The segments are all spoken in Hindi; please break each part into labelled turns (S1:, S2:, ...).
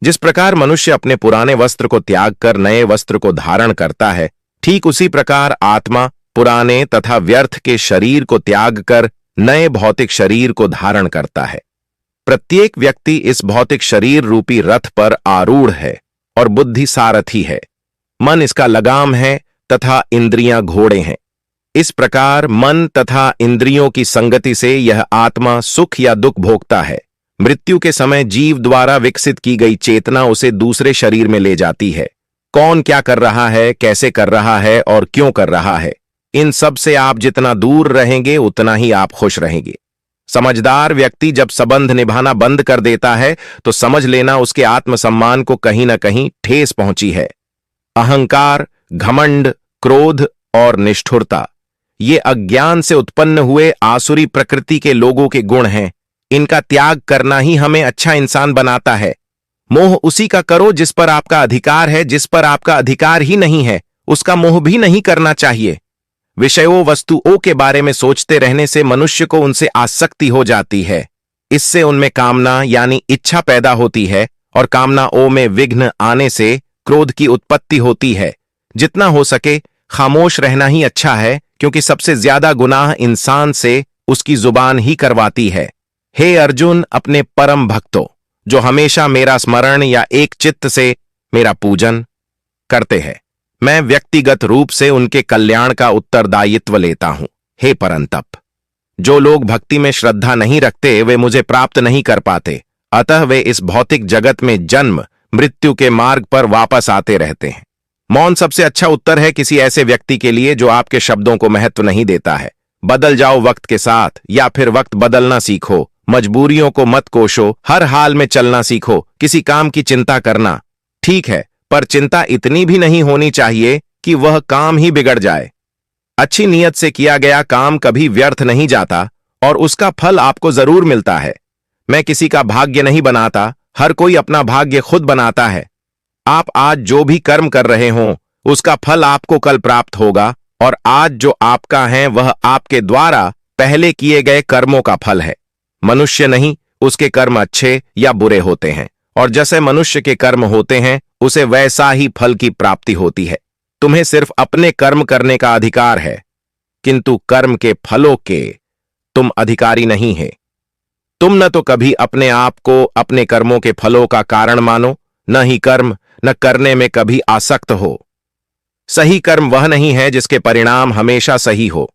S1: जिस प्रकार मनुष्य अपने पुराने वस्त्र को त्याग कर नए वस्त्र को धारण करता है, ठीक उसी प्रकार आत्मा पुराने तथा व्यर्थ के शरीर को त्याग कर नए भौतिक शरीर को धारण करता है। प्रत्येक व्यक्ति इस भौतिक शरीर रूपी रथ पर आरूढ़ है और बुद्धि सारथी है। मन इसका लगाम है तथा इंद्रियां घोड़े हैं। इस प्रकार मन तथा इंद्रियों की संगति से यह आत्मा सुख या दुख भोगता है। मृत्यु के समय जीव द्वारा विकसित की गई चेतना उसे दूसरे शरीर में ले जाती है। कौन क्या कर रहा है, कैसे कर रहा है और क्यों कर रहा है, इन सब से आप जितना दूर रहेंगे उतना ही आप खुश रहेंगे। समझदार व्यक्ति जब संबंध निभाना बंद कर देता है तो समझ लेना उसके आत्मसम्मान को कहीं न कहीं ठेस पहुंची है। अहंकार, घमंड, क्रोध और निष्ठुरता ये अज्ञान से उत्पन्न हुए आसुरी प्रकृति के लोगों के गुण हैं। इनका त्याग करना ही हमें अच्छा इंसान बनाता है। मोह उसी का करो जिस पर आपका अधिकार है। जिस पर आपका अधिकार ही नहीं है उसका मोह भी नहीं करना चाहिए। विषयों वस्तुओं के बारे में सोचते रहने से मनुष्य को उनसे आसक्ति हो जाती है। इससे उनमें कामना यानी इच्छा पैदा होती है और कामनाओं में विघ्न आने से क्रोध की उत्पत्ति होती है। जितना हो सके खामोश रहना ही अच्छा है, क्योंकि सबसे ज्यादा गुनाह इंसान से उसकी जुबान ही करवाती है। हे अर्जुन, अपने परम भक्तों जो हमेशा मेरा स्मरण या एक चित्त से मेरा पूजन करते हैं, मैं व्यक्तिगत रूप से उनके कल्याण का उत्तरदायित्व लेता हूं। हे परंतप, जो लोग भक्ति में श्रद्धा नहीं रखते वे मुझे प्राप्त नहीं कर पाते, अतः वे इस भौतिक जगत में जन्म मृत्यु के मार्ग पर वापस आते रहते हैं। मौन सबसे अच्छा उत्तर है किसी ऐसे व्यक्ति के लिए जो आपके शब्दों को महत्व नहीं देता है। बदल जाओ वक्त के साथ या फिर वक्त बदलना सीखो। मजबूरियों को मत कोशो, हर हाल में चलना सीखो। किसी काम की चिंता करना ठीक है, पर चिंता इतनी भी नहीं होनी चाहिए कि वह काम ही बिगड़ जाए। अच्छी नीयत से किया गया काम कभी व्यर्थ नहीं जाता और उसका फल आपको जरूर मिलता है। मैं किसी का भाग्य नहीं बनाता, हर कोई अपना भाग्य खुद बनाता है। आप आज जो भी कर्म कर रहे हो उसका फल आपको कल प्राप्त होगा, और आज जो आपका है वह आपके द्वारा पहले किए गए कर्मों का फल है। मनुष्य नहीं, उसके कर्म अच्छे या बुरे होते हैं, और जैसे मनुष्य के कर्म होते हैं उसे वैसा ही फल की प्राप्ति होती है। तुम्हें सिर्फ अपने कर्म करने का अधिकार है, किंतु कर्म के फलों के तुम अधिकारी नहीं है। तुम न तो कभी अपने आप को अपने कर्मों के फलों का कारण मानो, न ही कर्म न करने में कभी आसक्त हो। सही कर्म वह नहीं है जिसके परिणाम हमेशा सही हो,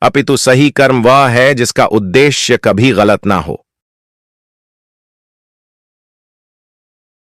S1: अपितु सही कर्म वह है जिसका उद्देश्य कभी गलत ना हो।